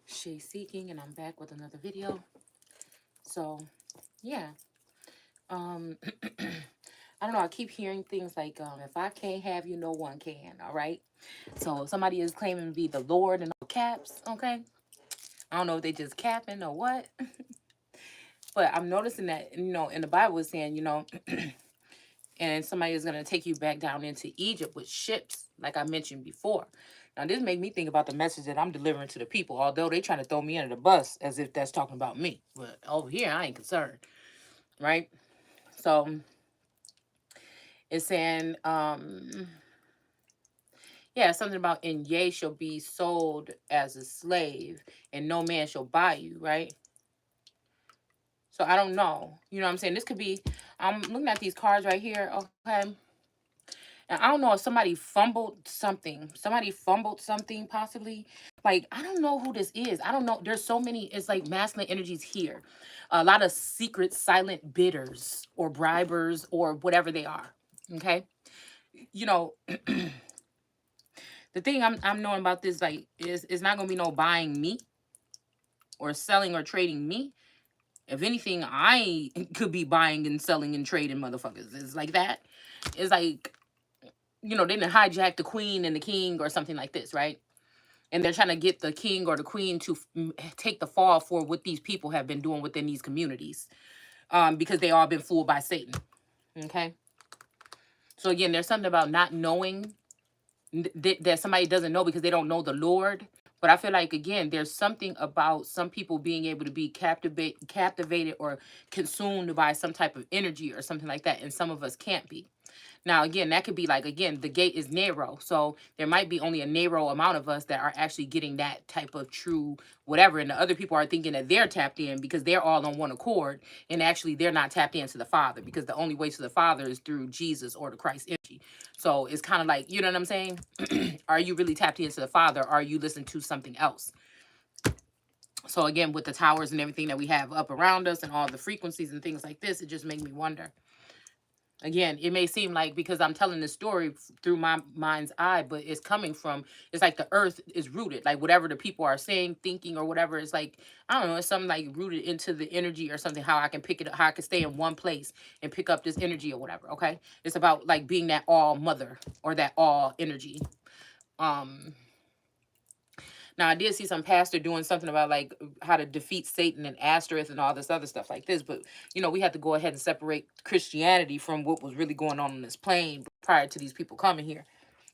Shay Seeking, and I'm back with another video. So, yeah. Um, I don't know. I keep hearing things like, if I can't have you, no one can. All right. So, somebody is claiming to be the Lord and all caps. Okay. I don't know if they just capping or what. But I'm noticing that, in the Bible is saying, and somebody is going to take you back down into Egypt with ships, like I mentioned before. Now, this made me think about the message that I'm delivering to the people, although they trying to throw me under the bus as if that's talking about me. But over here, I ain't concerned, right? So it's saying, yeah, something about, and ye shall be sold as a slave, and no man shall buy you, right? So I don't know. You know what I'm saying? This could be, I'm looking at these cards right here, okay? And I don't know if somebody fumbled something. Somebody fumbled something, possibly. Like, I don't know who this is. I don't know. There's so many, it's like masculine energies here. A lot of secret, silent bidders or bribers or whatever they are. Okay. You know, the thing I'm knowing about this, like, is it's not gonna be no buying me or selling or trading me. If anything, I could be buying and selling and trading motherfuckers. It's like that. It's like, they didn't hijack the queen and the king or something like this, right? And they're trying to get the king or the queen to take the fall for what these people have been doing within these communities, because they all been fooled by Satan. Okay. So again, there's something about not knowing that somebody doesn't know because they don't know the Lord. But I feel like, again, there's something about some people being able to be captivated or consumed by some type of energy or something like that, and some of us can't be. Now, again, that could be like, again, the gate is narrow. So there might be only a narrow amount of us that are actually getting that type of true whatever. And the other people are thinking that they're tapped in because they're all on one accord. And actually, they're not tapped into the Father, because the only way to the Father is through Jesus or the Christ energy. So it's kind of like, you know what I'm saying? Are you really tapped into the Father? Or are you listening to something else? So again, with the towers and everything that we have up around us and all the frequencies and things like this, it just makes me wonder. Again, it may seem like, because I'm telling this story through my mind's eye, but it's coming from, it's like the earth is rooted, like whatever the people are saying, thinking, or whatever. It's like, I don't know, it's something like rooted into the energy or something, how I can pick it up, how I can stay in one place and pick up this energy or whatever. Okay. It's about like being that all mother or that all energy. Now, I did see some pastor doing something about like how to defeat Satan and Astereth and all this other stuff like this. But, we had to go ahead and separate Christianity from what was really going on this plane prior to these people coming here.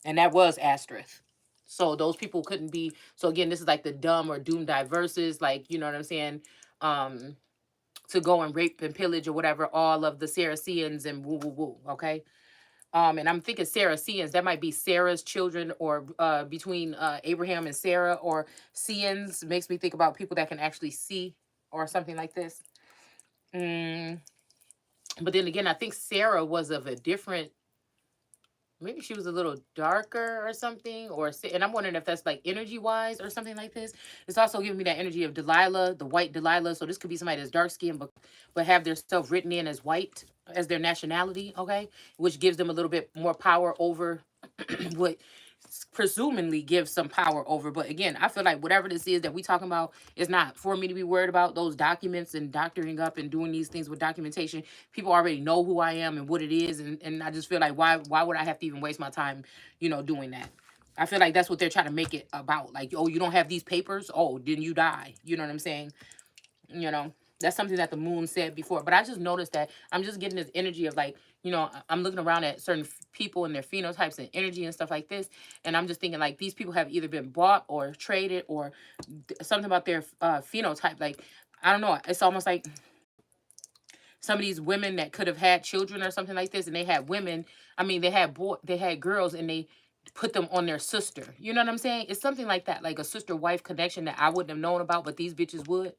And that was Astereth. So those people couldn't be. So again, this is like the dumb or doomed diverses, like, you know what I'm saying? To go and rape and pillage or whatever all of the Saracens and woo woo woo. Okay. And I'm thinking Saracens, that might be Sarah's children, or between Abraham and Sarah, or Seans makes me think about people that can actually see or something like this. Mm, but then again, I think Sarah was of a different, maybe she was a little darker or something, and I'm wondering if that's like energy wise or something like this. It's also giving me that energy of Delilah, the white Delilah. So this could be somebody that's dark skinned, but have their self written in as white as their nationality, okay, which gives them a little bit more power over what presumably gives some power over. But again, I feel like whatever this is that we talking about is not for me to be worried about those documents and doctoring up and doing these things with documentation. People already know who I am and what it is, and I just feel like, why would I have to even waste my time, doing that? I feel like that's what they're trying to make it about. Like, oh, you don't have these papers? Oh, then you die. You know what I'm saying? That's something that the moon said before. But I just noticed that I'm just getting this energy of like, I'm looking around at certain people and their phenotypes and energy and stuff like this. And I'm just thinking like these people have either been bought or traded, or something about their phenotype. Like, I don't know. It's almost like some of these women that could have had children or something like this. And they had women, I mean, they had girls, and they put them on their sister. You know what I'm saying? It's something like that, like a sister wife connection that I wouldn't have known about, but these bitches would.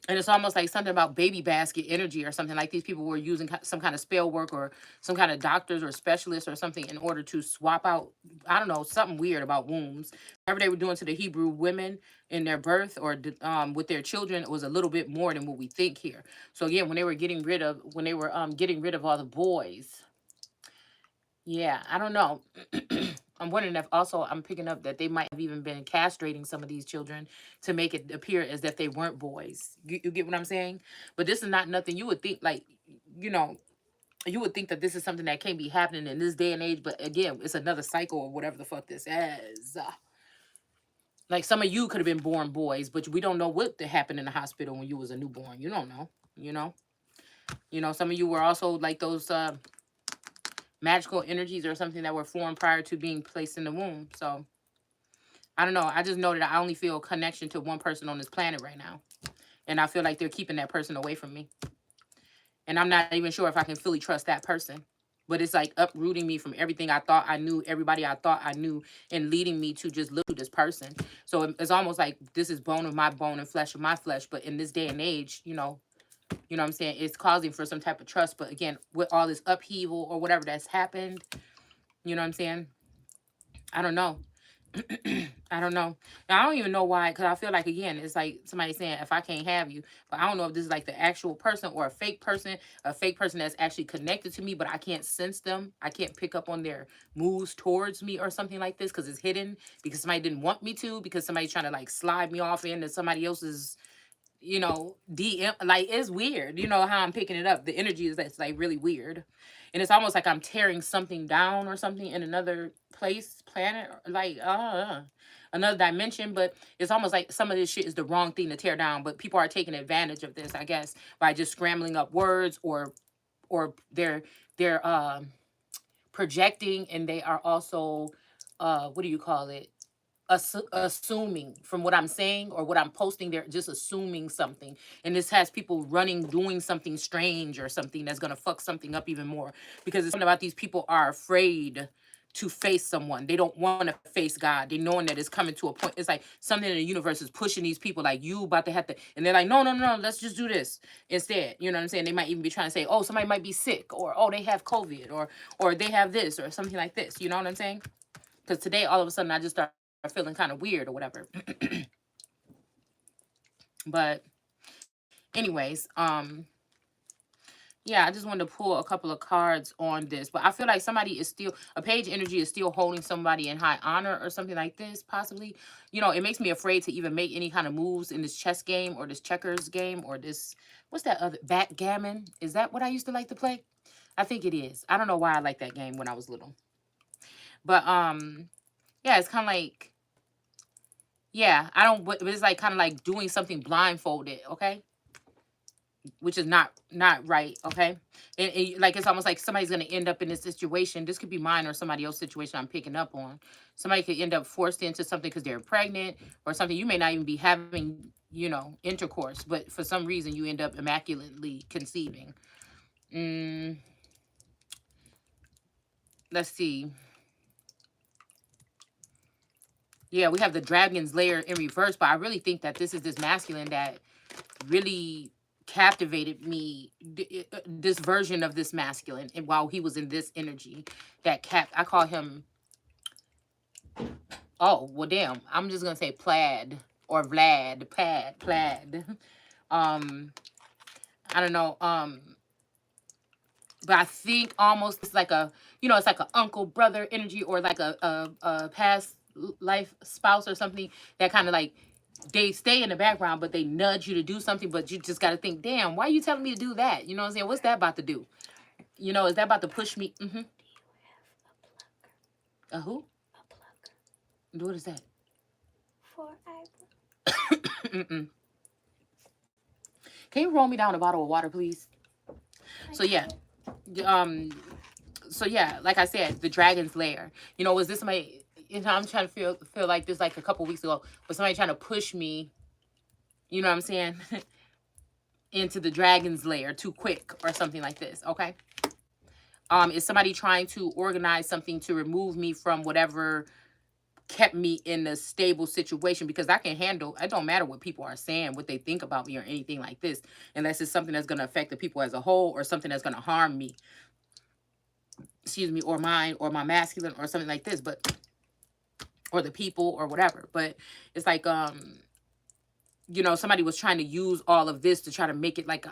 And it's almost like something about baby basket energy or something, like these people were using some kind of spell work or some kind of doctors or specialists or something in order to swap out, I don't know, something weird about wombs. Whatever they were doing to the Hebrew women in their birth or with their children, it was a little bit more than what we think here. So again, when they were getting rid of all the boys, yeah, I don't know. I'm wondering if also I'm picking up that they might have even been castrating some of these children to make it appear as if they weren't boys. You get what I'm saying? But this is not nothing you would think, like, you know, you would think that this is something that can't be happening in this day and age. But again, it's another cycle or whatever the fuck this is. Like some of you could have been born boys, but we don't know what happened in the hospital when you was a newborn. You don't know. You know. Some of you were also like those magical energies or something that were formed prior to being placed in the womb. So I don't know. I just know that I only feel a connection to one person on this planet right now. And I feel like they're keeping that person away from me. And I'm not even sure if I can fully trust that person. But it's like uprooting me from everything I thought I knew, everybody I thought I knew, and leading me to just look to this person. So it's almost like this is bone of my bone and flesh of my flesh. But in this day and age, what I'm saying, it's causing for some type of trust. But again, with all this upheaval or whatever that's happened, you know what I'm saying? I don't know. I don't know. Now, I don't even know why, because I feel like, again, it's like somebody saying, if I can't have you, but I don't know if this is like the actual person or a fake person that's actually connected to me, but I can't sense them. I can't pick up on their moves towards me or something like this because it's hidden, because somebody didn't want me to, because somebody's trying to like slide me off into somebody else's, DM. Like, it's weird, how I'm picking it up. The energy is that's like really weird. And it's almost like I'm tearing something down or something in another place, planet, or like another dimension. But it's almost like some of this shit is the wrong thing to tear down. But people are taking advantage of this, I guess, by just scrambling up words, or they're projecting, and they are also what do you call it? Assuming from what I'm saying or what I'm posting, they're just assuming something. And this has people doing something strange or something that's going to fuck something up even more. Because it's something about these people are afraid to face someone. They don't want to face God. They knowing that it's coming to a point. It's like something in the universe is pushing these people, like, you about to have to, and they're like, no, no, no, let's just do this instead. You know what I'm saying? They might even be trying to say, oh, somebody might be sick, or oh, they have COVID, or they have this or something like this. You know what I'm saying? Because today, all of a sudden, I just start feeling kind of weird or whatever. But anyways, yeah, I just wanted to pull a couple of cards on this. But I feel like a page energy is still holding somebody in high honor or something like this, possibly. It makes me afraid to even make any kind of moves in this chess game or this checkers game or this, what's that other, backgammon? Is that what I used to like to play? I think it is. I don't know why I liked that game when I was little. But yeah, it's kind of like, yeah, I don't, but it's like kind of like doing something blindfolded, okay? Which is not right, okay? And like it's almost like somebody's gonna end up in this situation. This could be mine or somebody else's situation I'm picking up on. Somebody could end up forced into something because they're pregnant or something. You may not even be having, intercourse, but for some reason you end up immaculately conceiving. Let's see. Yeah, we have the dragon's lair in reverse, but I really think that this is this masculine that really captivated me, this version of this masculine, and while he was in this energy, I call him, oh well, damn, I'm just gonna say Plaid or Vlad, Plaid. I don't know, but I think almost it's like it's like a uncle brother energy, or like a past life spouse or something, that kind of like, they stay in the background, but they nudge you to do something, but you just got to think, damn, why are you telling me to do that? You know what I'm saying? What's that about to do? Is that about to push me? Mm-hmm. A who? A plug. What is that? For Mm-mm. Can you roll me down a bottle of water, please? So yeah. So yeah, like I said, the dragon's lair. Was this somebody, I'm trying to feel like this like a couple weeks ago, was somebody trying to push me, you know what I'm saying, into the dragon's lair too quick or something like this, okay? Is somebody trying to organize something to remove me from whatever kept me in a stable situation, because I can handle, it don't matter what people are saying, what they think about me or anything like this, unless it's something that's going to affect the people as a whole or something that's going to harm me, excuse me, or mine or my masculine or something like this, but, or the people or whatever. But it's like, somebody was trying to use all of this to try to make it like,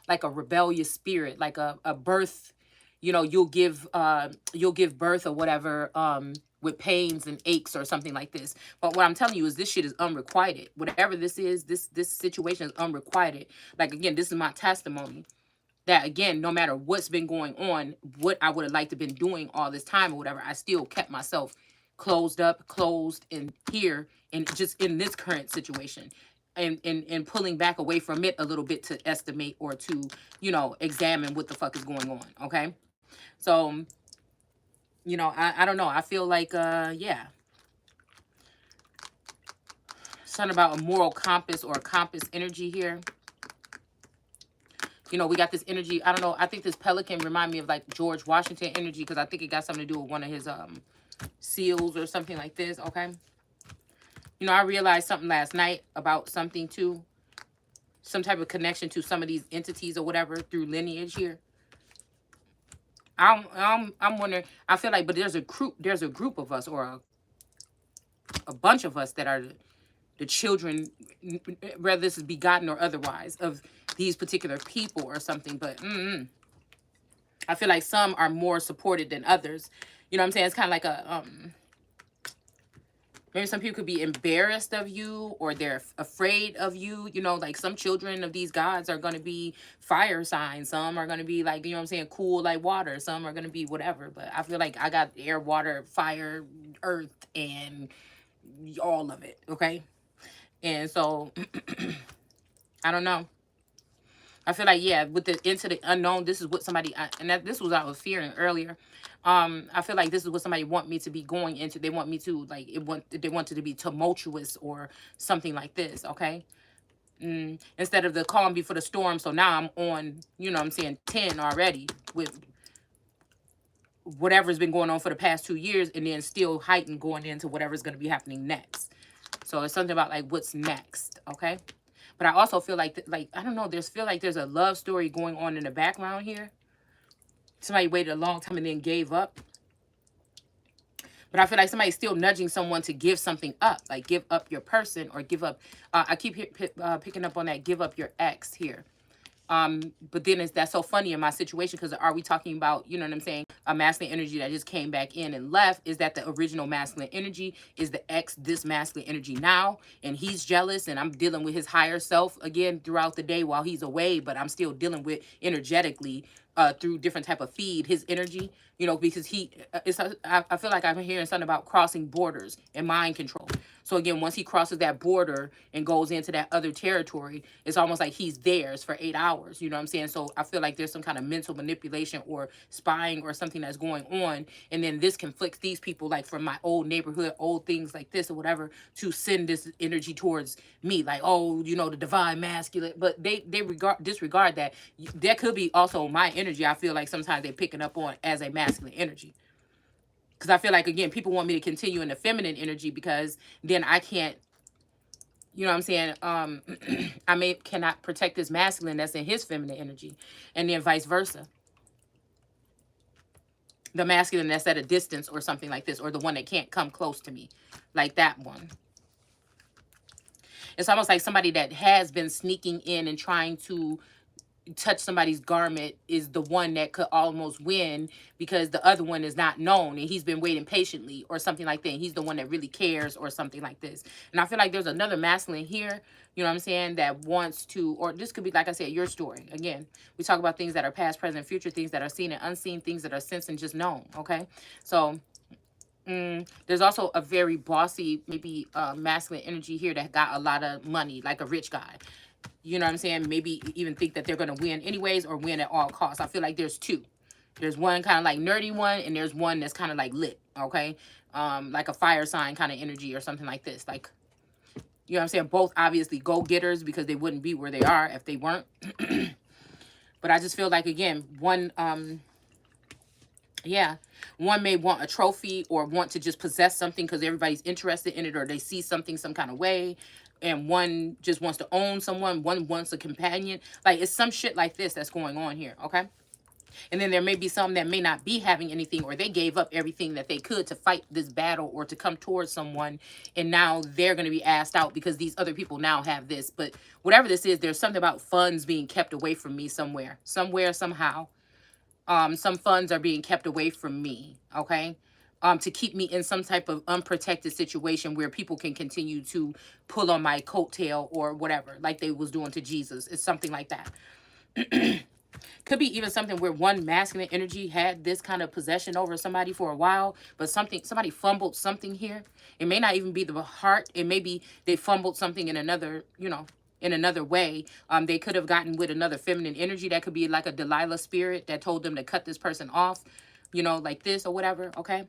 like a rebellious spirit, like a birth, you'll give birth or whatever, with pains and aches or something like this. But what I'm telling you is this shit is unrequited. Whatever this is, this situation is unrequited. Like again, this is my testimony that again, no matter what's been going on, what I would have liked to been doing all this time or whatever, I still kept myself closed in here and just in this current situation. And pulling back away from it a little bit to estimate or to, examine what the fuck is going on. Okay. So, I don't know. I feel like yeah. Something about a moral compass or a compass energy here. We got this energy. I don't know. I think this pelican remind me of like George Washington energy because I think it got something to do with one of his seals or something like this. Okay. I realized something last night about something too. Some type of connection to some of these entities or whatever through lineage here. I'm wondering. I feel like, but there's a group of us or a bunch of us that are the children, whether this is begotten or otherwise, of these particular people or something. But I feel like some are more supported than others. You know what I'm saying? It's kind of like a maybe some people could be embarrassed of you or they're afraid of you. Like some children of these gods are going to be fire signs. Some are going to be like, you know what I'm saying, cool like water. Some are going to be whatever. But I feel like I got air, water, fire, earth, and all of it. Okay. And so I don't know. I feel like, yeah, with the into the unknown, this is what somebody, this was what I was fearing earlier. I feel like this is what somebody want me to be going into. They want me to, like, they want it to be tumultuous or something like this, okay? Instead of the calm before the storm. So now I'm on, 10 already with whatever's been going on for the past 2 years and then still heightened going into whatever's going to be happening next. So it's something about, like, what's next, okay? But I also feel like, I don't know, there's a love story going on in the background here. Somebody waited a long time and then gave up. But I feel like somebody's still nudging someone to give something up, like give up your person or give up. I keep picking up on that, give up your ex here. But then that's so funny in my situation because are we talking about, you know what I'm saying, a masculine energy that just came back in and left? Is that the original masculine energy? Is the ex this masculine energy now? And he's jealous and I'm dealing with his higher self again throughout the day while he's away, but I'm still dealing with energetically through different type of feed his energy, because I feel like I'm hearing something about crossing borders and mind control. So again, once he crosses that border and goes into that other territory, it's almost like he's theirs for 8 hours. You know what I'm saying? So I feel like there's some kind of mental manipulation or spying or something that's going on. And then this conflicts these people, like from my old neighborhood, old things like this or whatever, to send this energy towards me. Like, oh, the divine masculine. But they disregard that. That could be also my energy. I feel like sometimes they're picking up on as a masculine energy. Because I feel like, again, people want me to continue in the feminine energy because then I can't, you know what I'm saying? I cannot protect this masculine that's in his feminine energy. And then vice versa. The masculine that's at a distance or something like this, or the one that can't come close to me, like that one. It's almost like somebody that has been sneaking in and trying to touch somebody's garment is the one that could almost win because the other one is not known and he's been waiting patiently or something like that. He's the one that really cares or something like this. And I feel like there's another masculine here, you know what I'm saying, that wants to, or this could be, like I said, your story. Again, we talk about things that are past, present, future, things that are seen and unseen, things that are sensed and just known, okay? So there's also a very bossy, maybe masculine energy here that got a lot of money, like a rich guy. You know what I'm saying? Maybe even think that they're going to win anyways or win at all costs. I feel like there's two. There's one kind of like nerdy one and there's one that's kind of like lit, okay? Like a fire sign kind of energy or something like this. Like, you know what I'm saying? Both obviously go-getters because they wouldn't be where they are if they weren't. But I just feel like, again, one may want a trophy or want to just possess something because everybody's interested in it or they see something some kind of way. And one just wants to own someone. One wants a companion. Like, it's some shit like this that's going on here, okay? And then there may be some that may not be having anything or they gave up everything that they could to fight this battle or to come towards someone. And now they're going to be asked out because these other people now have this. But whatever this is, there's something about funds being kept away from me somewhere. Somewhere, somehow. Some funds are being kept away from me, okay? to keep me in some type of unprotected situation where people can continue to pull on my coattail or whatever, like they was doing to Jesus. It's something like that. Could be even something where one masculine energy had this kind of possession over somebody for a while, but somebody fumbled something here. It may not even be the heart. It may be they fumbled something in another, in another way. They could have gotten with another feminine energy. That could be like a Delilah spirit that told them to cut this person off, like this or whatever. Okay.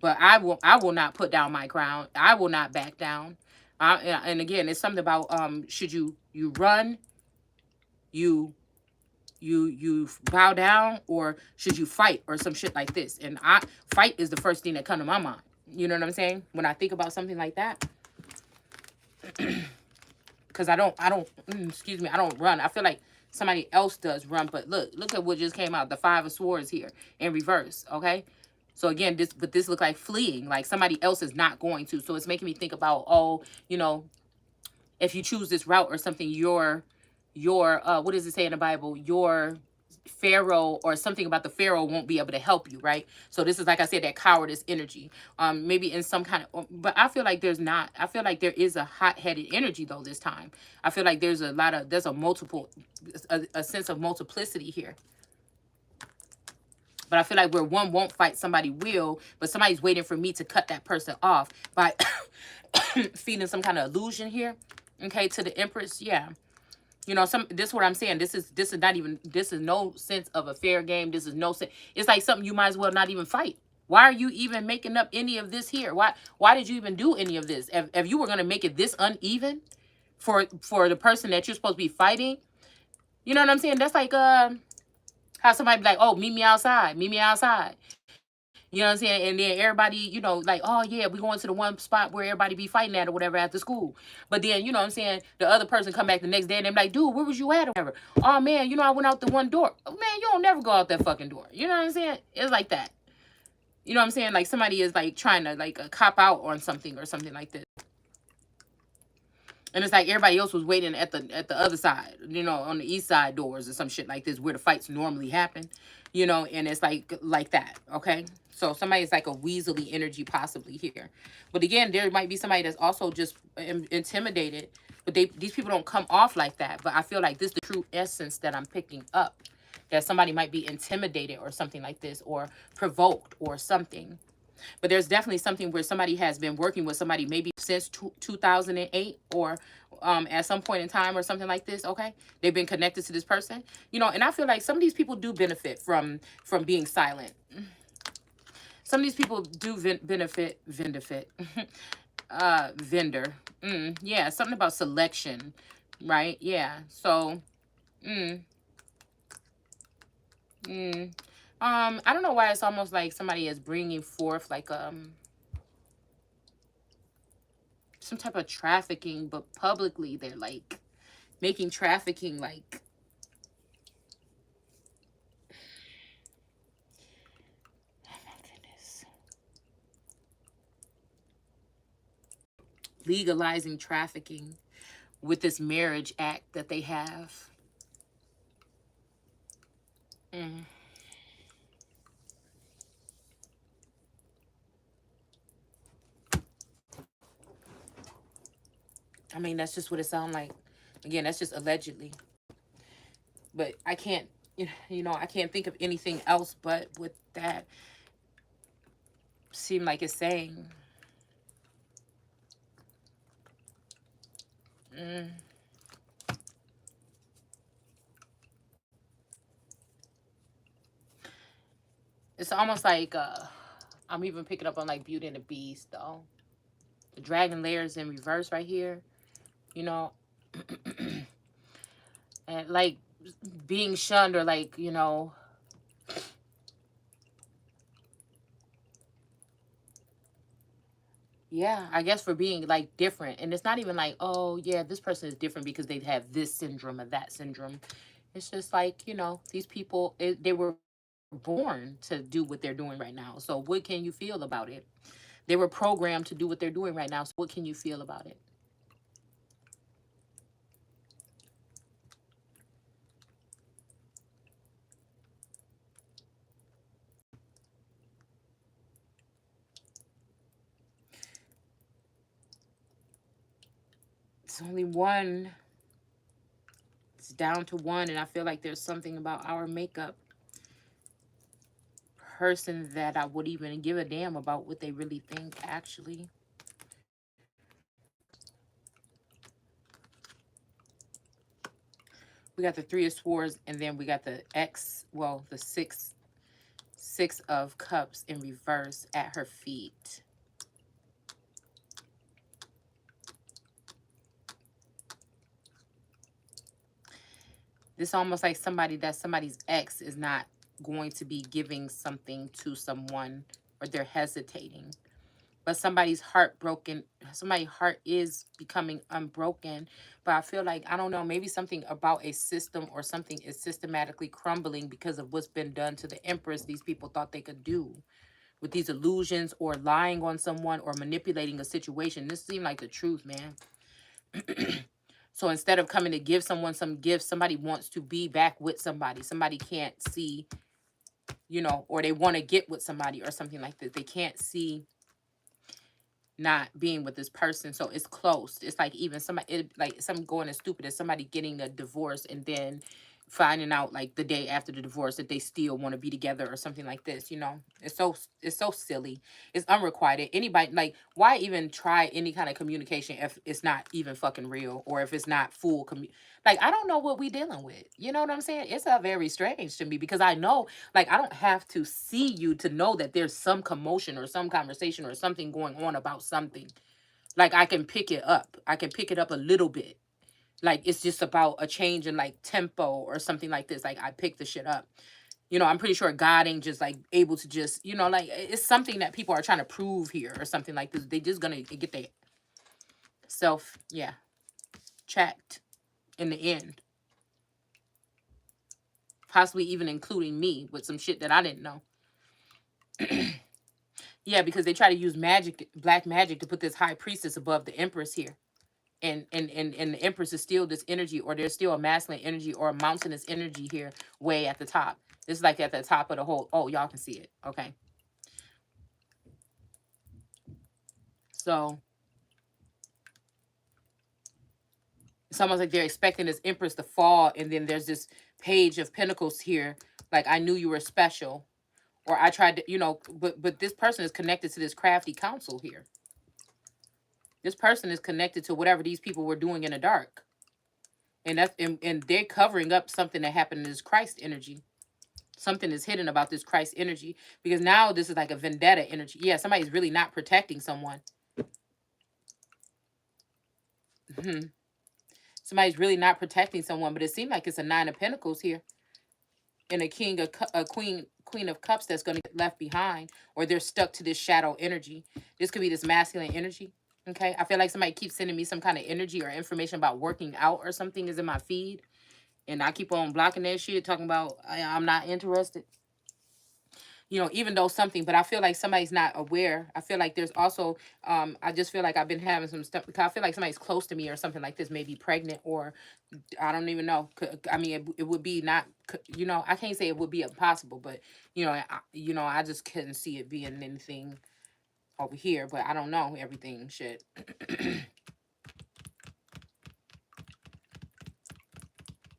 But I will not put down my crown. I will not back down. And again, it's something about should you run, you you bow down, or should you fight, or some shit like this. And fight is the first thing that come to my mind. You know what I'm saying? When I think about something like that. Because I don't excuse me, I don't run. I feel like somebody else does run. But look at what just came out. The 5 of Swords here in reverse. Okay. So again, this look like fleeing, like somebody else is not going to. So it's making me think about, oh, if you choose this route or something, your what does it say in the Bible? Your Pharaoh or something about the Pharaoh won't be able to help you, right? So this is, like I said, that cowardice energy. Maybe in some kind of, but I feel like there's not. I feel like there is a hot-headed energy though this time. I feel like there's a sense of multiplicity here. But I feel like where one won't fight, somebody will. But somebody's waiting for me to cut that person off by feeding some kind of illusion here. Okay, to the Empress, yeah. This is what I'm saying. This is no sense of a fair game. This is no sense. It's like something you might as well not even fight. Why are you even making up any of this here? Why did you even do any of this? If you were gonna make it this uneven for the person that you're supposed to be fighting, you know what I'm saying? That's like how somebody be like, oh, meet me outside. Meet me outside. You know what I'm saying? And then everybody, like, oh, yeah, we going to the one spot where everybody be fighting at or whatever after school. But then, you know what I'm saying, the other person come back the next day and they're like, dude, where was you at or whatever? Oh, man, I went out the one door. Oh, man, you don't never go out that fucking door. You know what I'm saying? It's like that. You know what I'm saying? Like somebody is like trying to like cop out on something or something like this. And it's like everybody else was waiting at the other side, on the east side doors or some shit like this where the fights normally happen, and it's like that, okay? So somebody's like a weaselly energy possibly here. But again, there might be somebody that's also just intimidated, but these people don't come off like that. But I feel like this is the true essence that I'm picking up, that somebody might be intimidated or something like this, or provoked or something. But there's definitely something where somebody has been working with somebody maybe since 2008 or at some point in time or something like this, okay? They've been connected to this person, and I feel like some of these people do benefit from being silent. Some of these people do benefit, vendor. Yeah, something about selection, right? Yeah, so, I don't know why it's almost like somebody is bringing forth like, some type of trafficking, but publicly they're like making trafficking like, oh my goodness, legalizing trafficking with this marriage act that they have. I mean, that's just what it sounds like. Again, that's just allegedly. But I can't, I can't think of anything else but what that seemed like it's saying. It's almost like I'm even picking up on like Beauty and the Beast though. The dragon layers in reverse right here, and like being shunned or like, yeah, I guess for being like different. And it's not even like, oh yeah, this person is different because they have this syndrome or that syndrome. It's just like, these people, they were born to do what they're doing right now. So what can you feel about it? They were programmed to do what they're doing right now. So what can you feel about it? It's only one. It's down to one, and I feel like there's something about our makeup person that I would even give a damn about what they really think, actually. We got the Three of Swords, and then we got the the Six of Cups in reverse at her feet. This almost like somebody's ex is not going to be giving something to someone, or they're hesitating. But somebody's heartbroken. Somebody's heart is becoming unbroken. But I feel like, I don't know, maybe something about a system or something is systematically crumbling because of what's been done to the Empress. These people thought they could do with these illusions, or lying on someone, or manipulating a situation. This seemed like the truth, man. So instead of coming to give someone some gifts, somebody wants to be back with somebody. Somebody can't see, or they want to get with somebody or something like this. They can't see not being with this person, so it's close. It's like even somebody, like something going as stupid as somebody getting a divorce and then finding out like the day after the divorce that they still want to be together or something like this. It's so silly. It's unrequited. Anybody, like, why even try any kind of communication if it's not even fucking real, or if it's not full like, I don't know what we dealing with. You know what I'm saying? It's very strange to me, because I know, like, I don't have to see you to know that there's some commotion or some conversation or something going on about something. Like, I can pick it up. I can pick it up a little bit. Like, it's just about a change in like tempo or something like this. Like, I pick the shit up. I'm pretty sure God ain't just like able to just, like, it's something that people are trying to prove here or something like this. They just gonna get their self, checked in the end. Possibly even including me with some shit that I didn't know. Yeah, because they try to use magic, black magic, to put this high priestess above the Empress here. And the Empress is still this energy, or there's still a masculine energy or a mountainous energy here, way at the top. This is like at the top of the whole. Oh, y'all can see it. Okay. So it's almost like they're expecting this Empress to fall, and then there's this Page of Pentacles here. Like, I knew you were special, or I tried to, but this person is connected to this crafty council here. This person is connected to whatever these people were doing in the dark. And and they're covering up something that happened in this Christ energy. Something is hidden about this Christ energy, because now this is like a vendetta energy. Yeah, somebody's really not protecting someone. Somebody's really not protecting someone, but it seemed like it's a Nine of Pentacles here, and a Queen of Cups that's going to get left behind, or they're stuck to this shadow energy. This could be this masculine energy. Okay, I feel like somebody keeps sending me some kind of energy or information about working out or something is in my feed, and I keep on blocking that shit, talking about I'm not interested. Even though something, but I feel like somebody's not aware. I feel like there's also, I just feel like I've been having some stuff, because I feel like somebody's close to me or something like this, maybe pregnant, or I don't even know. I mean, it would be not, I can't say it would be impossible, but, I just couldn't see it being anything over here, but I don't know everything, shit.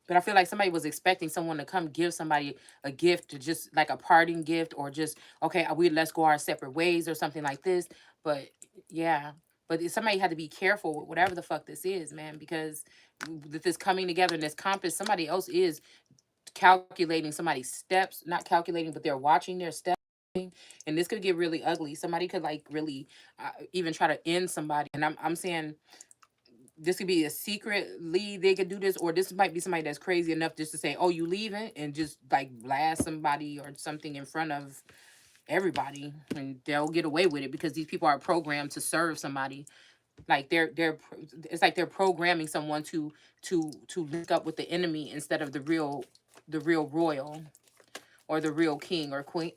But I feel like somebody was expecting someone to come give somebody a gift, to just like a parting gift, or just, okay, let's go our separate ways or something like this. But yeah, but somebody had to be careful with whatever the fuck this is, man, because with this coming together in this compass, somebody else is calculating somebody's steps, not calculating, but they're watching their steps. And this could get really ugly. Somebody could like really even try to end somebody. And I'm saying, this could be a secretly they could do this, or this might be somebody that's crazy enough just to say, oh, you leaving, and just like blast somebody or something in front of everybody, and they'll get away with it because these people are programmed to serve somebody. Like it's like they're programming someone to link up with the enemy instead of the real royal, or the real king or queen.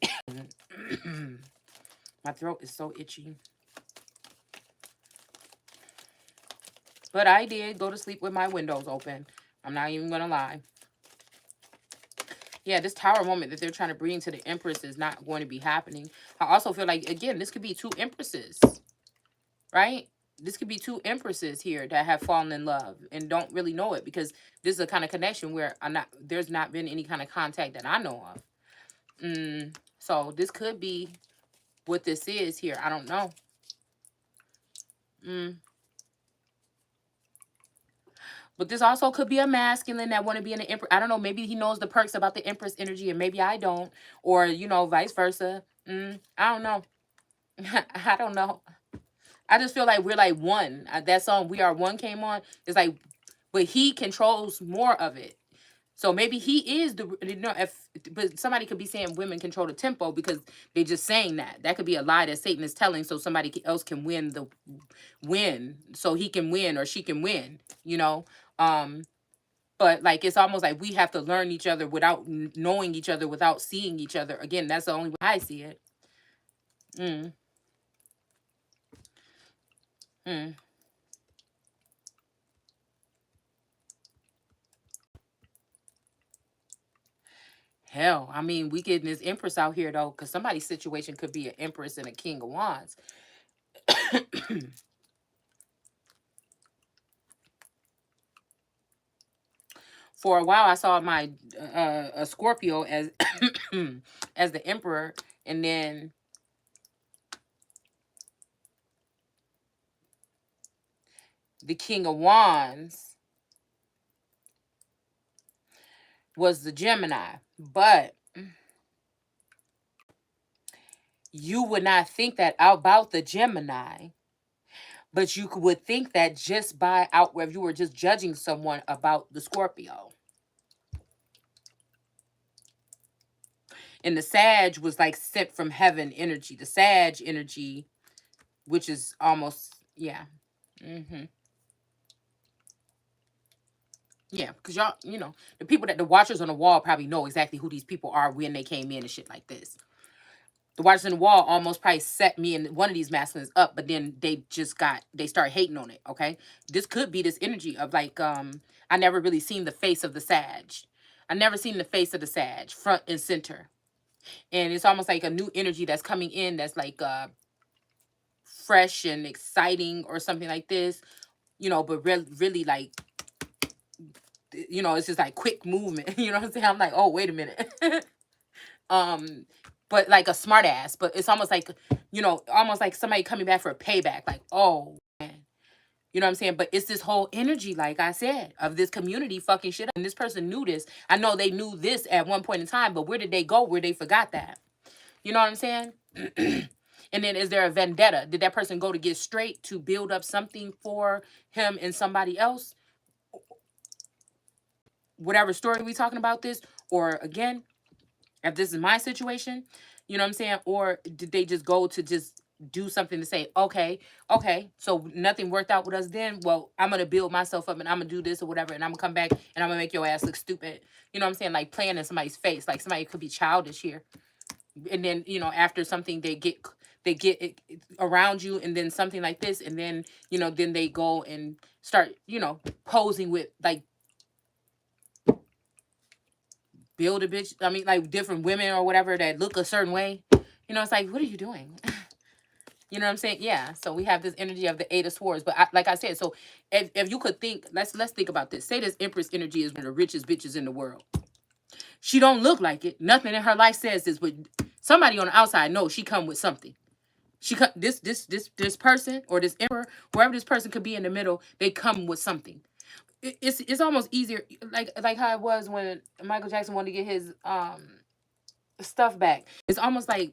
My throat is so itchy. But I did go to sleep with my windows open. I'm not even going to lie. Yeah, this tower moment that they're trying to bring to the Empress is not going to be happening. I also feel like, again, this could be two Empresses, right? this could be two empresses here that have fallen in love and don't really know it, because this is a kind of connection where there's not been any kind of contact that I know of. So this could be what this is here. I don't know. But this also could be a masculine that want to be in the empress. I don't know. Maybe he knows the perks about the empress energy, and maybe I don't, or vice versa. I don't know. I don't know. I just feel like we're like one. That song "We Are One" came on. It's like, but he controls more of it. So maybe he is but somebody could be saying women control the tempo because they just saying that. That could be a lie that Satan is telling, so somebody else can win, so he can win or she can win. But like it's almost like we have to learn each other without knowing each other, without seeing each other. Again, that's the only way I see it. Mm. Mm. Hell, I mean, we getting this empress out here though, because somebody's situation could be an empress and a king of wands. For a while, I saw my a Scorpio as as the emperor, and then the king of wands was the Gemini. But you would not think that about the Gemini, but you would think that just by outward, if you were just judging someone about the Scorpio. And the Sag was like sent from heaven energy. The Sag energy, which is almost, yeah. Yeah, because y'all, the people the watchers on the wall probably know exactly who these people are when they came in and shit like this. The watchers on the wall almost probably set me and one of these masculines up, but then they start hating on it. Okay, this could be this energy of like, I never really seen the face of the Sag. I never seen the face of the Sag front and center, and it's almost like a new energy that's coming in that's like fresh and exciting or something like this, but really like, it's just like quick movement. You know what I'm saying? I'm like, oh, wait a minute. But like a smart ass, but it's almost like, almost like somebody coming back for a payback. Like, oh man, you know what I'm saying? But it's this whole energy, like I said, of this community fucking shit up. And this person knew this. I know they knew this at one point in time, but where did they go where they forgot that? You know what I'm saying? And then is there a vendetta? Did that person go to get straight to build up something for him and somebody else? Whatever story we talking about this, or again, if this is my situation, you know what I'm saying? Or did they just go to just do something to say, okay, so nothing worked out with us then? Well, I'm going to build myself up and I'm going to do this or whatever. And I'm going to come back and I'm going to make your ass look stupid. You know what I'm saying? Like playing in somebody's face. Like somebody could be childish here. And then, after something they get it around you, and then something like this. And then, then they go and start, posing with like, build a bitch. I mean, like different women or whatever that look a certain way. It's like, what are you doing? You know what I'm saying? Yeah. So we have this energy of the Eight of Swords. But like I said, so if you could think, let's think about this. Say this Empress energy is one of the richest bitches in the world. She don't look like it. Nothing in her life says this, but somebody on the outside knows she come with something. This person or this emperor, wherever this person could be in the middle, they come with something. It's almost easier, like how it was when Michael Jackson wanted to get his stuff back. It's almost like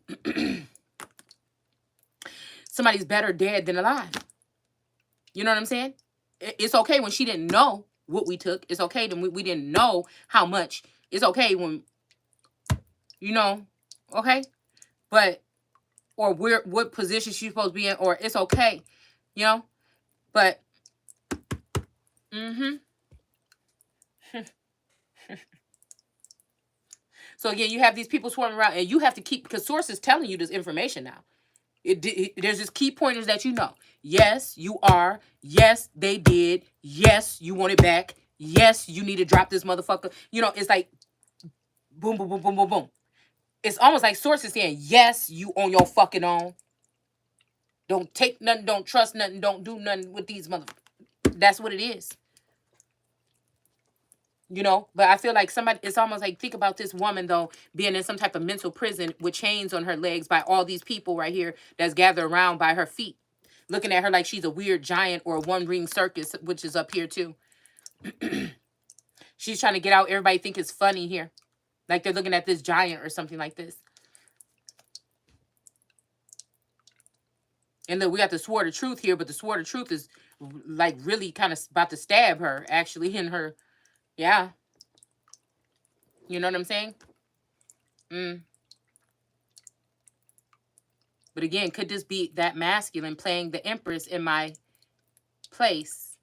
somebody's better dead than alive. You know what I'm saying? It's okay when she didn't know what we took. It's okay when we didn't know how much. It's okay when, okay? But, or what position she's supposed to be in, or it's okay, But, So again, you have these people swarming around, and you have to keep, because sources telling you this information now. There's just key pointers that you know. Yes, you are. Yes, they did. Yes, you want it back. Yes, you need to drop this motherfucker. It's like boom, boom, boom, boom, boom, boom. It's almost like sources saying, yes, you on your fucking own. Don't take nothing, don't trust nothing, don't do nothing with these mother. That's what it is. You know, but I feel like somebody, it's almost like, think about this woman though being in some type of mental prison with chains on her legs by all these people right here that's gathered around by her feet, looking at her like she's a weird giant or a one ring circus, which is up here too. She's trying to get out. Everybody think it's funny here, like they're looking at this giant or something like this. And look, we got the sword of truth here, but the sword of truth is like really kind of about to stab her actually in her. Yeah, you know what I'm saying? But again, could this be that masculine playing the empress in my place,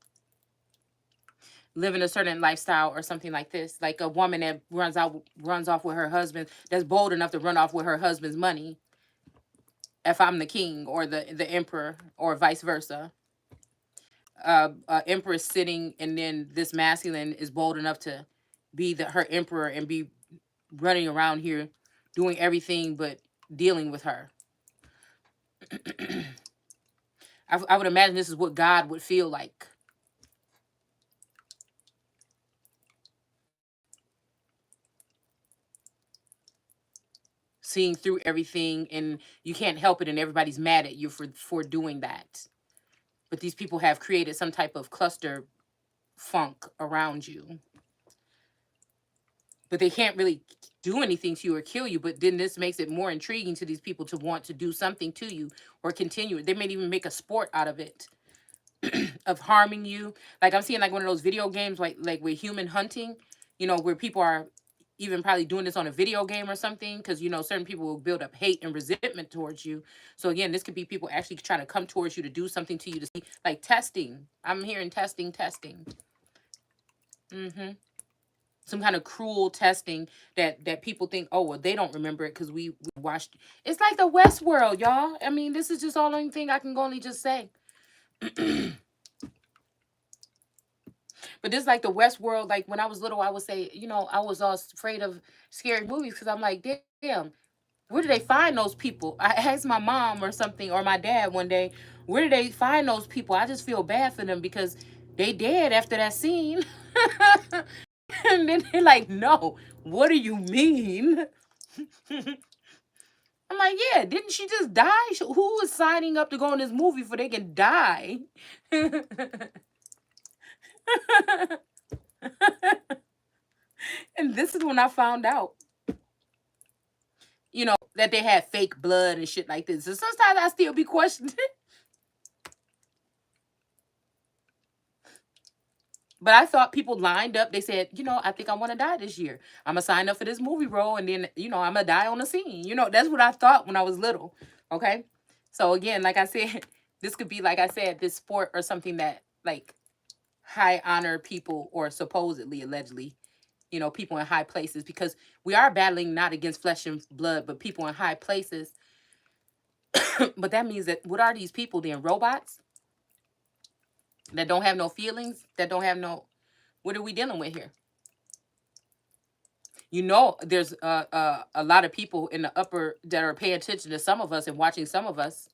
living a certain lifestyle or something like this? Like a woman that runs off with her husband, that's bold enough to run off with her husband's money. If I'm the king or the emperor or vice versa, empress sitting, and then this masculine is bold enough to be her emperor and be running around here doing everything but dealing with her. I would imagine this is what God would feel like. Seeing through everything, and you can't help it, and everybody's mad at you for doing that. But these people have created some type of cluster funk around you. But they can't really do anything to you or kill you. But then this makes it more intriguing to these people to want to do something to you or continue it. They may even make a sport out of it, of harming you. Like I'm seeing like one of those video games, like with human hunting, you know, where people are even probably doing this on a video game or something, because you know certain people will build up hate and resentment towards you. So again, this could be people actually trying to come towards you to do something to you, to see, like testing. I'm hearing testing. Some kind of cruel testing that people think, oh well, they don't remember it because we watched. It's like the Westworld, y'all. I mean, this is just all the only thing I can only just say. But this is like the Westworld. Like when I was little, I would say, you know, I was all afraid of scary movies because I'm like, damn, where do they find those people? I asked my mom or something, or my dad one day, where do they find those people? I just feel bad for them because they dead after that scene. And then they're like, no, what do you mean? I'm like, yeah, didn't she just die? Who is signing up to go in this movie for they can die? And this is when I found out, you know, that they had fake blood and shit like this. So sometimes I still be questioning. But I thought people lined up. They said, you know, I think I want to die this year. I'm going to sign up for this movie role. And then, you know, I'm going to die on the scene. You know, that's what I thought when I was little. Okay. So again, like I said, this could be, like I said, this sport or something that like high honor people, or supposedly, allegedly, you know, people in high places, because we are battling not against flesh and blood, but people in high places. But that means that, what are these people then? Robots that don't have no feelings, that don't have no, what are we dealing with here? You know, there's a lot of people in the upper that are paying attention to some of us and watching some of us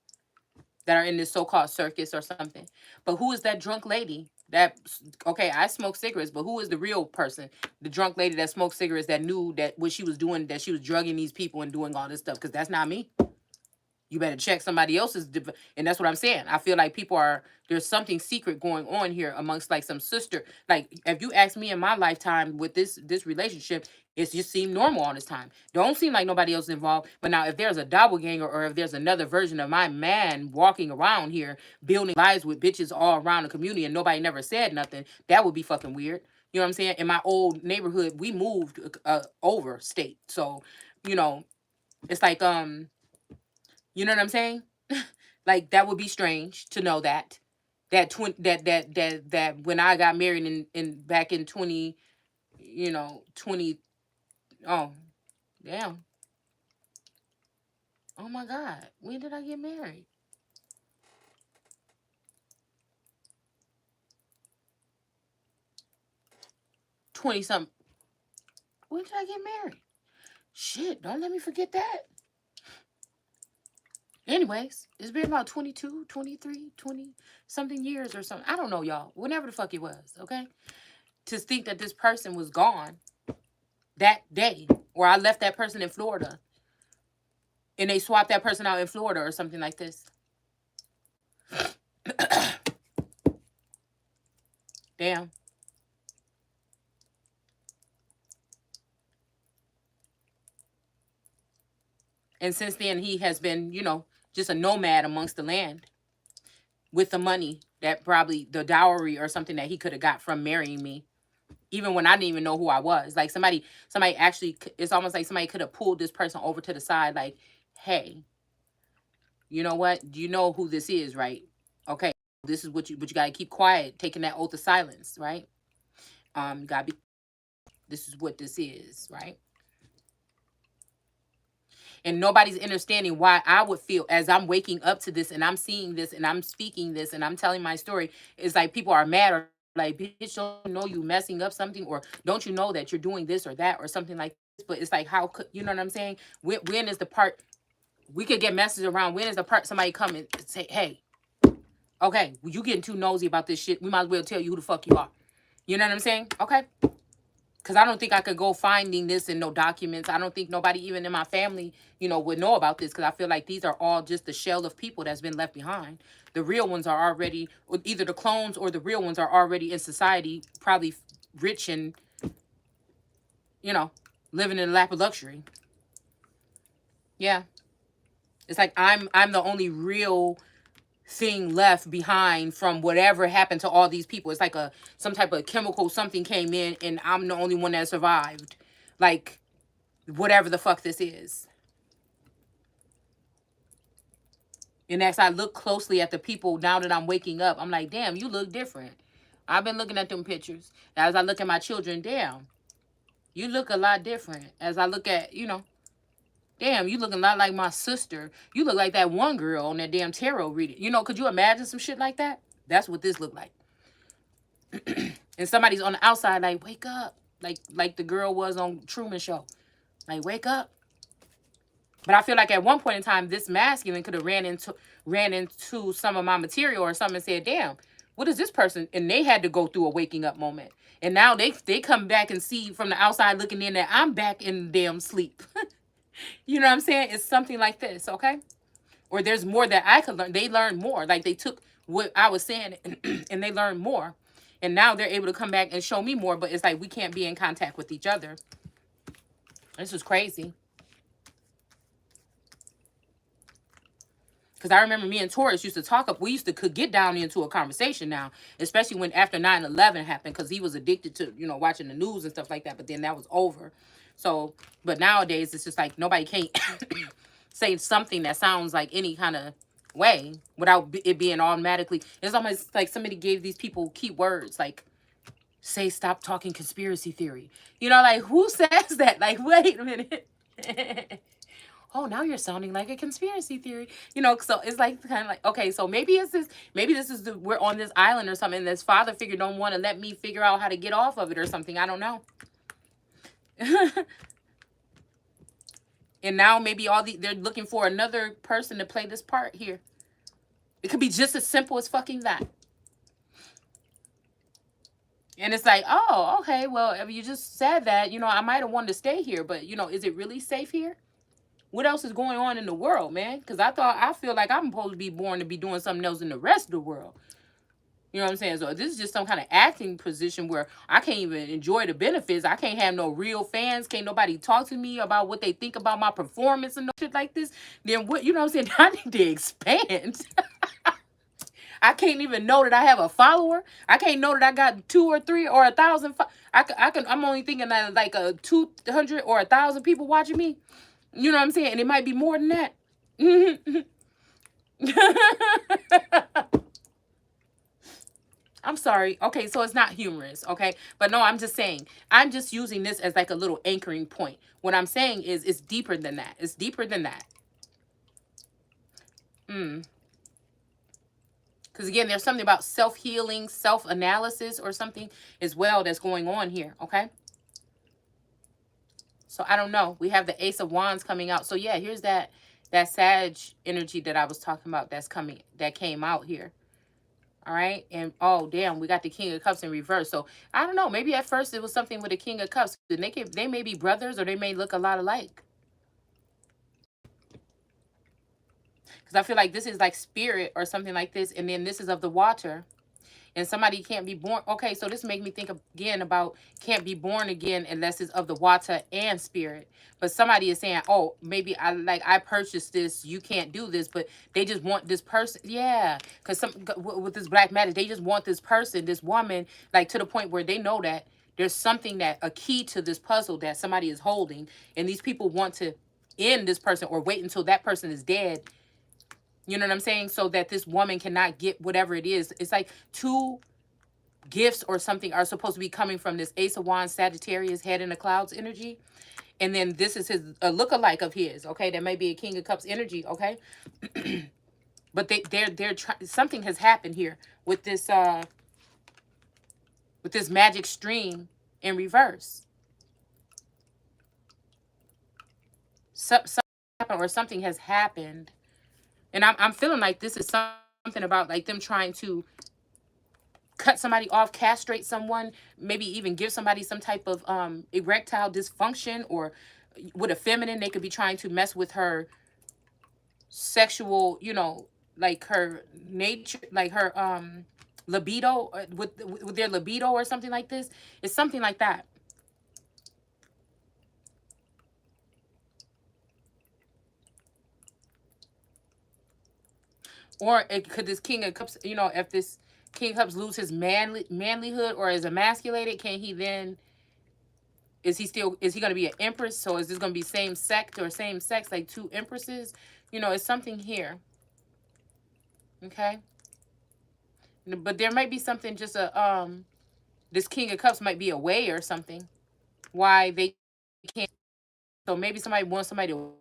that are in this so-called circus or something. But who is that drunk lady? That, okay, I smoke cigarettes, but who is the real person? The drunk lady that smoked cigarettes, that knew that what she was doing, that she was drugging these people and doing all this stuff, because that's not me. You better check somebody else's, and that's what I'm saying. I feel like people are, there's something secret going on here amongst like some sister. Like if you ask me, in my lifetime with this relationship, it's just seemed normal all this time. Don't seem like nobody else involved. But now if there's a doppelganger, or if there's another version of my man walking around here building lives with bitches all around the community and nobody never said nothing, that would be fucking weird. You know what I'm saying? In my old neighborhood, we moved over state. So, you know, it's like you know what I'm saying? Like that would be strange to know that that when I got married in back in 20, you know, 20, oh, damn. Oh my God. When did I get married? 20 something. When did I get married? Shit, don't let me forget that. Anyways, it's been about 22, 23, 20 something years or something. I don't know, y'all. Whenever the fuck it was, okay? To think that this person was gone that day, or I left that person in Florida and they swapped that person out in Florida or something like this. Damn. And since then, he has been, just a nomad amongst the land with the money that probably the dowry or something that he could have got from marrying me. Even when I didn't even know who I was. Like somebody actually, it's almost like somebody could have pulled this person over to the side, like, hey, you know what? You know who this is, right? Okay, this is but you gotta keep quiet, taking that oath of silence, right? You gotta be, this is what this is, right? And nobody's understanding why I would feel as I'm waking up to this and I'm seeing this and I'm speaking this and I'm telling my story. It's like people are mad or like, bitch, don't you know you messing up something, or don't you know that you're doing this or that or something like this? But it's like, how could, you know what I'm saying? When is the part we could get messages around? When is the part somebody come and say, hey, okay, well, you getting too nosy about this shit. We might as well tell you who the fuck you are. You know what I'm saying? Okay. Because I don't think I could go finding this in no documents. I don't think nobody even in my family, would know about this, because I feel like these are all just the shell of people that's been left behind. The real ones are already, either the clones or the real ones are already in society, probably rich and, living in a lap of luxury. Yeah. It's like I'm the only real thing left behind from whatever happened to all these people. It's like some type of chemical something came in and I'm the only one that survived. Like, whatever the fuck this is. And as I look closely at the people now that I'm waking up, I'm like, damn, you look different. I've been looking at them pictures. As I look at my children, damn, you look a lot different. As I look at, damn, you look a lot like my sister. You look like that one girl on that damn tarot reading. Could you imagine some shit like that? That's what this looked like. And somebody's on the outside like, wake up. Like the girl was on Truman Show. Like, wake up. But I feel like at one point in time, this masculine could have ran into some of my material or something and said, damn, what is this person? And they had to go through a waking up moment. And now they come back and see from the outside looking in that I'm back in damn sleep. You know what I'm saying? It's something like this, okay? Or there's more that I could learn. They learned more. Like, they took what I was saying and they learned more. And now they're able to come back and show me more. But it's like we can't be in contact with each other. This is crazy. Because I remember me and Taurus used to talk up. We used to could get down into a conversation now, especially when after 9/11 happened, because he was addicted to, watching the news and stuff like that. But then that was over. So, but nowadays it's just like nobody can't say something that sounds like any kind of way without it being automatically. It's almost like somebody gave these people keywords like, say stop talking conspiracy theory. Like, who says that? Like, wait a minute. Oh, now you're sounding like a conspiracy theory. So it's like kind of like, okay, so maybe this is we're on this island or something, and this father figure don't want to let me figure out how to get off of it or something. I don't know. And now maybe they're looking for another person to play this part here. It could be just as simple as fucking that. And it's like, oh, okay, well, if you just said that, I might have wanted to stay here, but is it really safe here? What else is going on in the world, man? Because I feel like I'm supposed to be born to be doing something else in the rest of the world. You know what I'm saying? So this is just some kind of acting position where I can't even enjoy the benefits. I can't have no real fans. Can't nobody talk to me about what they think about my performance and no shit like this. Then what, you know what I'm saying? I need to expand. I can't even know that I have a follower. I can't know that I got 2 or 3 or 1,000. I'm only thinking that like 200 or 1,000 people watching me. You know what I'm saying? And it might be more than that. I'm sorry. Okay, so it's not humorous, okay? But no, I'm just saying. I'm just using this as like a little anchoring point. What I'm saying is it's deeper than that. It's deeper than that. Because again, there's something about self-healing, self-analysis or something as well that's going on here, okay? So I don't know. We have the Ace of Wands coming out. So yeah, here's that. that Sag energy that I was talking about that came out here. All right. And oh damn, we got the King of Cups in reverse. So I don't know. Maybe at first it was something with the King of Cups. And they may be brothers or they may look a lot alike. Because I feel like this is like spirit or something like this. And then this is of the water. And somebody can't be born. Okay, so this make me think again about can't be born again unless it's of the water and spirit. But somebody is saying, oh, maybe I purchased this, you can't do this, but they just want this person. Yeah, because with this black magic, they just want this person, this woman, like to the point where they know that there's something that a key to this puzzle that somebody is holding, and these people want to end this person or wait until that person is dead. You know what I'm saying? So that this woman cannot get whatever it is. It's like two gifts or something are supposed to be coming from this Ace of Wands, Sagittarius, head in the clouds energy. And then this is his a lookalike of his. Okay, that may be a King of Cups energy. Okay, but they're trying. Something has happened here with this magic stream in reverse. Something has happened. And I'm feeling like this is something about like them trying to cut somebody off, castrate someone, maybe even give somebody some type of erectile dysfunction, or with a feminine, they could be trying to mess with her sexual, like her nature, like her libido, with their libido or something like this. It's something like that. Or could this King of Cups, if this King of Cups lose his manlyhood or is emasculated, can he then, is he going to be an empress? So is this going to be same sex or same sex, like two empresses? It's something here. Okay. But there might be something, just this King of Cups might be away or something. Why they can't. So maybe somebody wants somebody to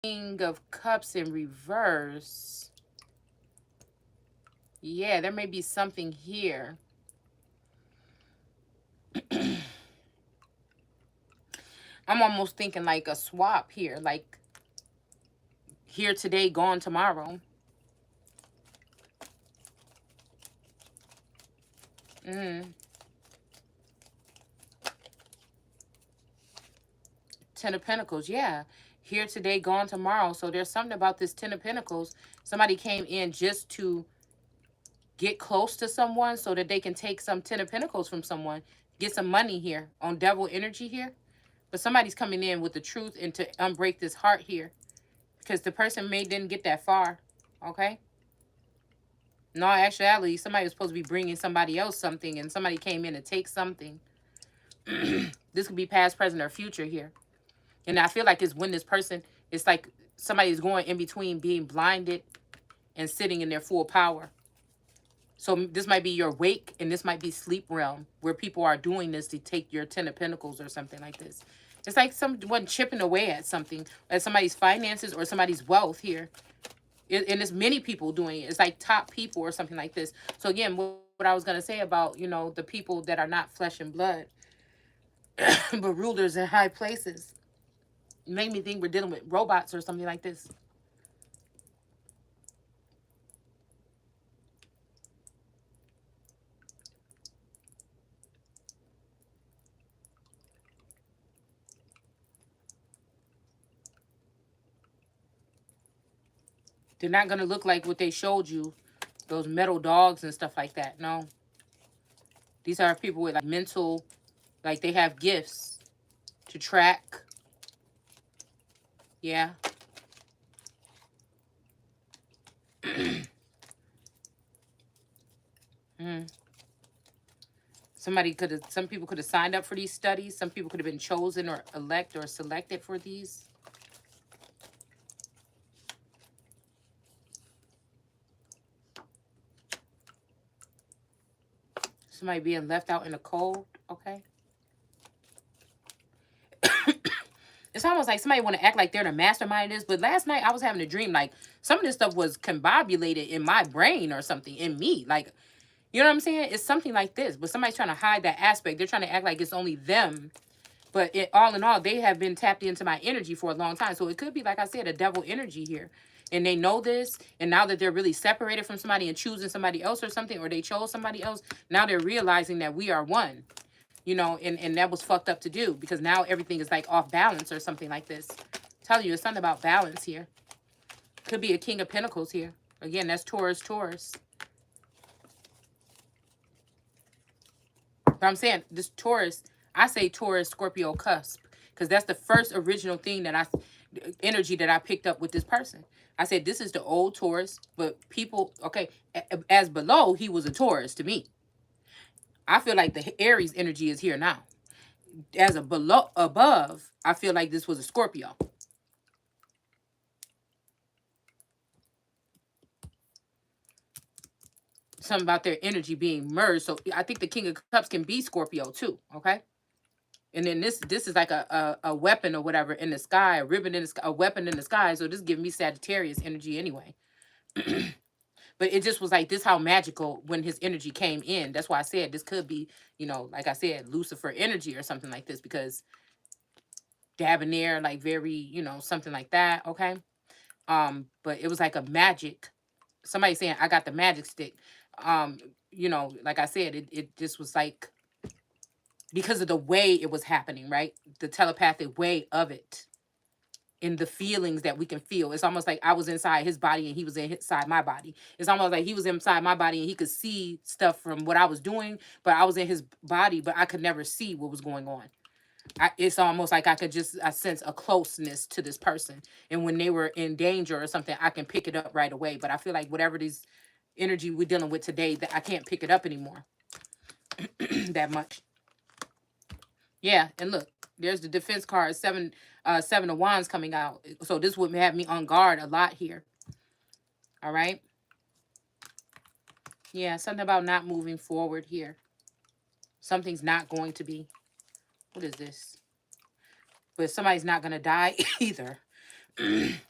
King of Cups in reverse. Yeah, there may be something here. I'm almost thinking like a swap here, like here today, gone tomorrow. Mm. 10 of Pentacles, yeah. Here today, gone tomorrow. So there's something about this 10 of Pentacles. Somebody came in just to get close to someone so that they can take some 10 of Pentacles from someone. Get some money here on devil energy here. But somebody's coming in with the truth and to unbreak this heart here. Because the person didn't get that far. Okay? No, actuality, somebody was supposed to be bringing somebody else something, and somebody came in to take something. This could be past, present, or future here. And I feel like it's when this person, it's like somebody's going in between being blinded and sitting in their full power. So this might be your wake, and this might be sleep realm, where people are doing this to take your 10 of Pentacles or something like this. It's like someone chipping away at something, at somebody's finances or somebody's wealth here. And there's many people doing it. It's like top people or something like this. So again, what I was going to say about, the people that are not flesh and blood, but rulers in high places, made me think we're dealing with robots or something like this. They're not going to look like what they showed you, those metal dogs and stuff like that. No. These are people with like mental, like they have gifts to track. Yeah. Some people could have signed up for these studies. Some people could have been chosen or selected for these. Somebody being left out in the cold. Okay. It's almost like somebody want to act like they're the mastermind of this. But last night I was having a dream. Like some of this stuff was combobulated in my brain or something, in me. Like, you know what I'm saying? It's something like this. But somebody's trying to hide that aspect. They're trying to act like it's only them. But all in all, they have been tapped into my energy for a long time. So it could be, like I said, a devil energy here. And they know this. And now that they're really separated from somebody and choosing somebody else or something, or they chose somebody else, now they're realizing that we are one. You know, and that was fucked up to do, because now everything is like off balance or something like this. I'm telling you, it's something about balance here. Could be a King of Pentacles here. Again, that's Taurus, Taurus. But I'm saying this Taurus, I say Taurus, Scorpio cusp, because that's the first original thing that energy that I picked up with this person. I said, this is the old Taurus, but people, okay, as below, he was a Taurus to me. I feel like the Aries energy is here now. As a below, above, I feel like this was a Scorpio. Something about their energy being merged. So I think the King of Cups can be Scorpio too, okay? And then this is like a weapon or whatever in the sky, a ribbon in the sky, a weapon in the sky. So this gives me Sagittarius energy anyway. But it just was like this, how magical when his energy came in. That's why I said this could be, you know, like I said, Lucifer energy or something like this, because debonair, like very, you know, something like that, okay? But it was like a magic. Somebody saying, I got the magic stick. You know, like I said, it just was like, because of the way it was happening, right? The telepathic way of it. In the feelings that we can feel. It's almost like I was inside his body and he was inside my body. It's almost like he was inside my body and he could see stuff from what I was doing, but I was in his body, but I could never see what was going on. It's almost like I could just sense a closeness to this person. And when they were in danger or something, I can pick it up right away. But I feel like whatever this energy we're dealing with today, that I can't pick it up anymore that much. Yeah, and look, there's the defense card, seven of wands coming out. So this would have me on guard a lot here. All right. Yeah, something about not moving forward here. Something's not going to be. What is this? But somebody's not going to die either.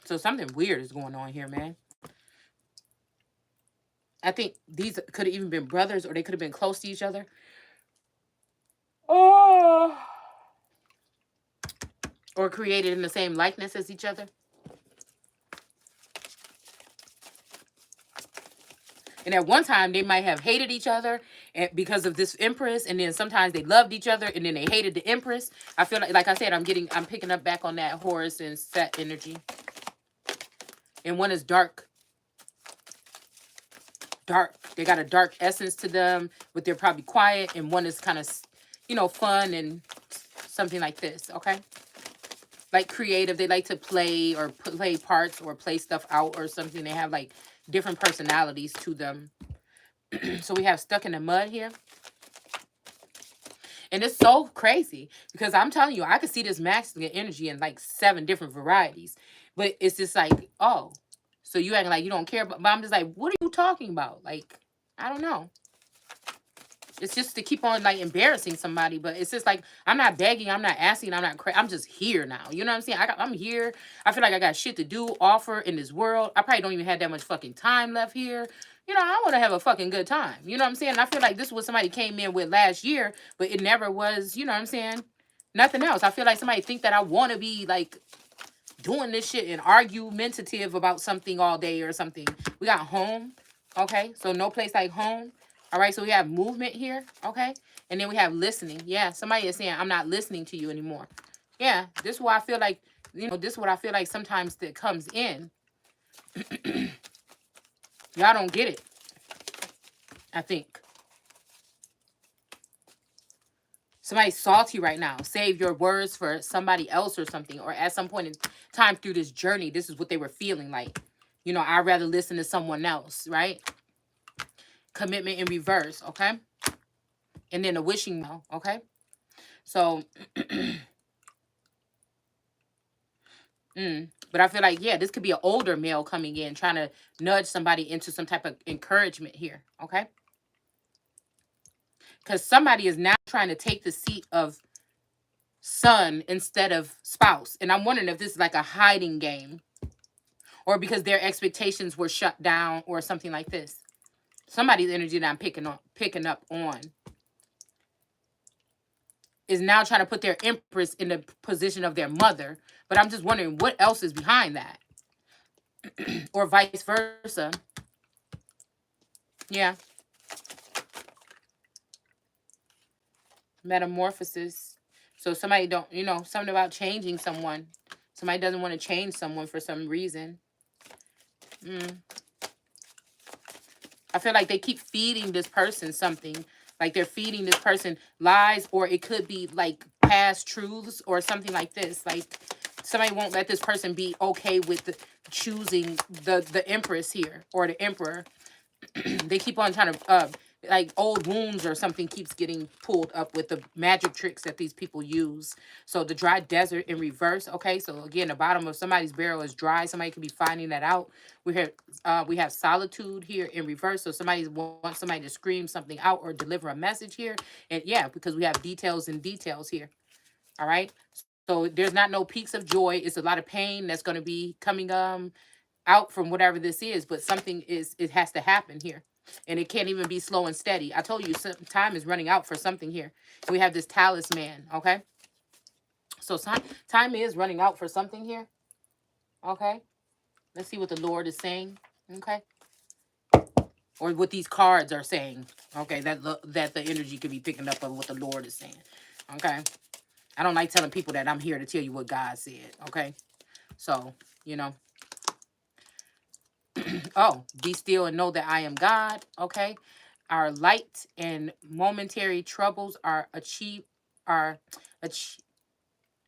So something weird is going on here, man. I think these could have even been brothers, or they could have been close to each other. Oh. Or created in the same likeness as each other. And at one time, they might have hated each other because of this Empress. And then sometimes they loved each other and then they hated the Empress. I feel like I said, I'm picking up back on that Horus and Set energy. And one is dark. Dark. They got a dark essence to them, but they're probably quiet. And one is kind of, you know, fun and something like this, okay? Like creative. They like to play or play parts or play stuff out or something. They have like different personalities to them. So we have Stuck in the Mud here. And it's so crazy because I'm telling you, I could see this masculine energy in like 7 different varieties. But it's just like, oh, so you acting like you don't care. But I'm just like, what are you talking about? Like, I don't know. It's just to keep on like embarrassing somebody. But it's just like, I'm not begging. I'm not asking. I'm just here now. You know what I'm saying? I'm here. I feel like I got shit to do, offer in this world. I probably don't even have that much fucking time left here. You know, I want to have a fucking good time. You know what I'm saying? And I feel like this is what somebody came in with last year, but it never was, you know what I'm saying? Nothing else. I feel like somebody think that I want to be like doing this shit and argumentative about something all day or something. We got home. Okay. So no place like home. All right. So we have movement here. Okay. And then we have listening. Yeah. Somebody is saying, I'm not listening to you anymore. Yeah. This is what I feel like, you know, this is what I feel like sometimes that comes in. Y'all don't get it. I think. Somebody's salty right now. Save your words for somebody else or something. Or at some point in time through this journey, this is what they were feeling like. You know, I'd rather listen to someone else, right? Commitment in reverse, okay? And then a wishing well, okay? So, but I feel like, yeah, this could be an older male coming in, trying to nudge somebody into some type of encouragement here, okay? Because somebody is now trying to take the seat of son instead of spouse. And I'm wondering if this is like a hiding game. Or because their expectations were shut down or something like this. Somebody's energy that I'm picking up on is now trying to put their empress in the position of their mother. But I'm just wondering what else is behind that, or vice versa. Yeah, metamorphosis. So somebody don't, something about changing someone. Somebody doesn't want to change someone for some reason. Mm. I feel like they keep feeding this person something. Like they're feeding this person lies, or it could be like past truths or something like this. Like somebody won't let this person be okay with choosing the empress here, or the emperor. They keep on trying to like old wounds or something keeps getting pulled up with the magic tricks that these people use. So the dry desert in reverse. Okay, so again, the bottom of somebody's barrel is dry. Somebody could be finding that out. We have solitude here in reverse. So somebody wants somebody to scream something out or deliver a message here. And yeah, because we have details and details here. All right. So there's not no peaks of joy. It's a lot of pain that's going to be coming out from whatever this is, but something it has to happen here. And it can't even be slow and steady. I told you time is running out for something here. We have this talisman, okay? So time is running out for something here. Okay? Let's see what the Lord is saying. Okay? Or what these cards are saying. Okay, that the energy could be picking up of what the Lord is saying. Okay? I don't like telling people that I'm here to tell you what God said, okay? So, oh, be still and know that I am God. Okay. Our light and momentary troubles are ach-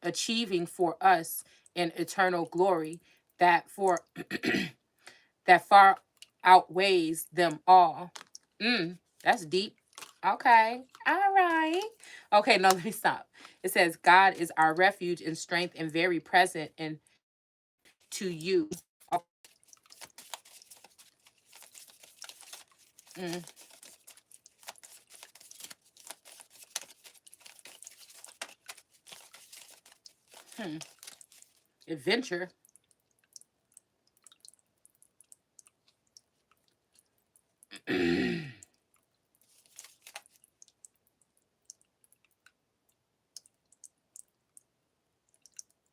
achieving for us an eternal glory that for that far outweighs them all. That's deep. Okay. All right. Okay, no, let me stop. It says God is our refuge and strength and very present and to you. Mm, hmm. Adventure.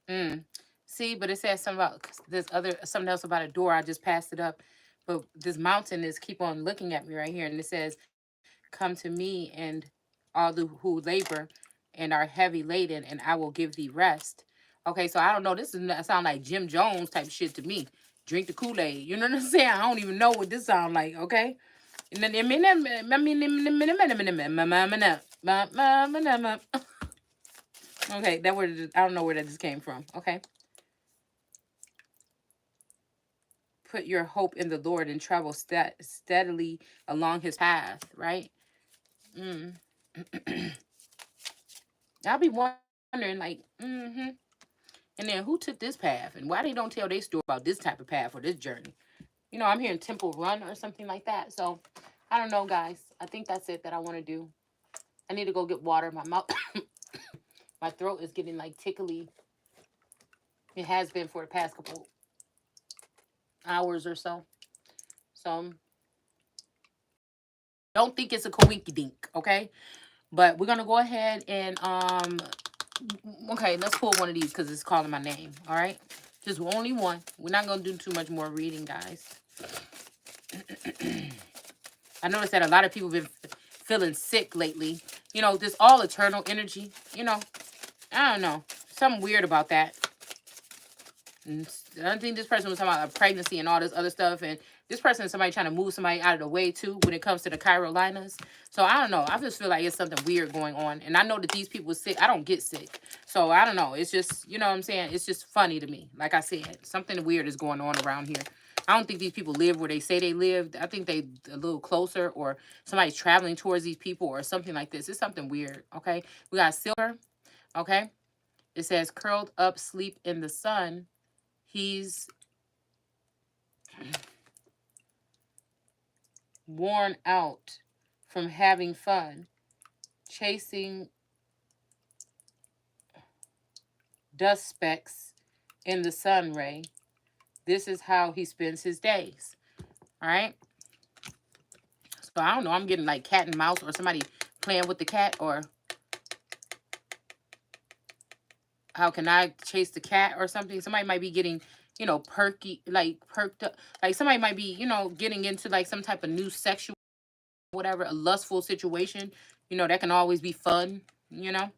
Mm. See, but it says something about something else about a door. I just passed it up. But this mountain is keep on looking at me right here, and it says, "Come to me, and all who labor and are heavy laden, and I will give thee rest." Okay, so I don't know. This sound like Jim Jones type shit to me. Drink the Kool Aid. You know what I'm saying? I don't even know what this sound like. Okay. Okay, I don't know where that just came from. Okay. Put your hope in the Lord and travel steadily along his path, right? Mm. I'll be wondering, like, and then who took this path and why they don't tell their story about this type of path or this journey? I'm here in Temple Run or something like that. So I don't know, guys. I think that's it that I want to do. I need to go get water. My mouth, my throat is getting like tickly. It has been for the past couple hours or so. So don't think it's a coinky dink, okay? But we're gonna go ahead and okay, let's pull one of these because it's calling my name. All right, just only one. We're not gonna do too much more reading, guys. I noticed that a lot of people have been feeling sick lately. This all eternal energy. I don't know, something weird about that. And I don't think this person was talking about a pregnancy and all this other stuff. And this person is somebody trying to move somebody out of the way too when it comes to the Carolinas. So I don't know. I just feel like it's something weird going on. And I know that these people sick. I don't get sick. So I don't know. It's just, you know what I'm saying? It's just funny to me. Like I said, something weird is going on around here. I don't think these people live where they say they live. I think they a little closer, or somebody's traveling towards these people or something like this. It's something weird. Okay. We got silver. Okay. It says curled up sleep in the sun. He's worn out from having fun, chasing dust specks in the sun ray. This is how he spends his days. All right. So I don't know. I'm getting like cat and mouse or somebody playing with the cat or How can I chase the cat or something? Somebody might be getting, perked up. Like somebody might be, getting into like some type of new sexual, whatever, a lustful situation. That can always be fun, and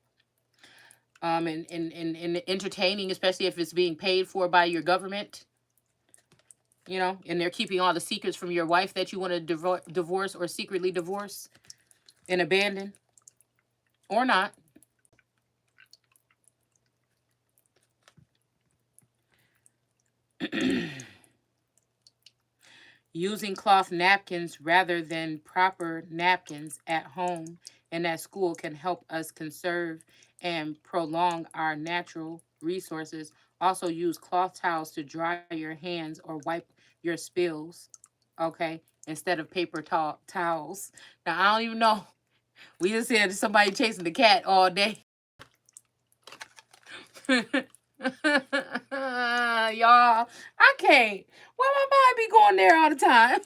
entertaining, especially if it's being paid for by your government, and they're keeping all the secrets from your wife that you want to divorce or secretly divorce and abandon or not. Using cloth napkins rather than proper napkins at home and at school can help us conserve and prolong our natural resources. Also, use cloth towels to dry your hands or wipe your spills, okay, instead of paper towels. Now, I don't even know. We just had somebody chasing the cat all day. Y'all, I can't. Why my mind be going there all the time?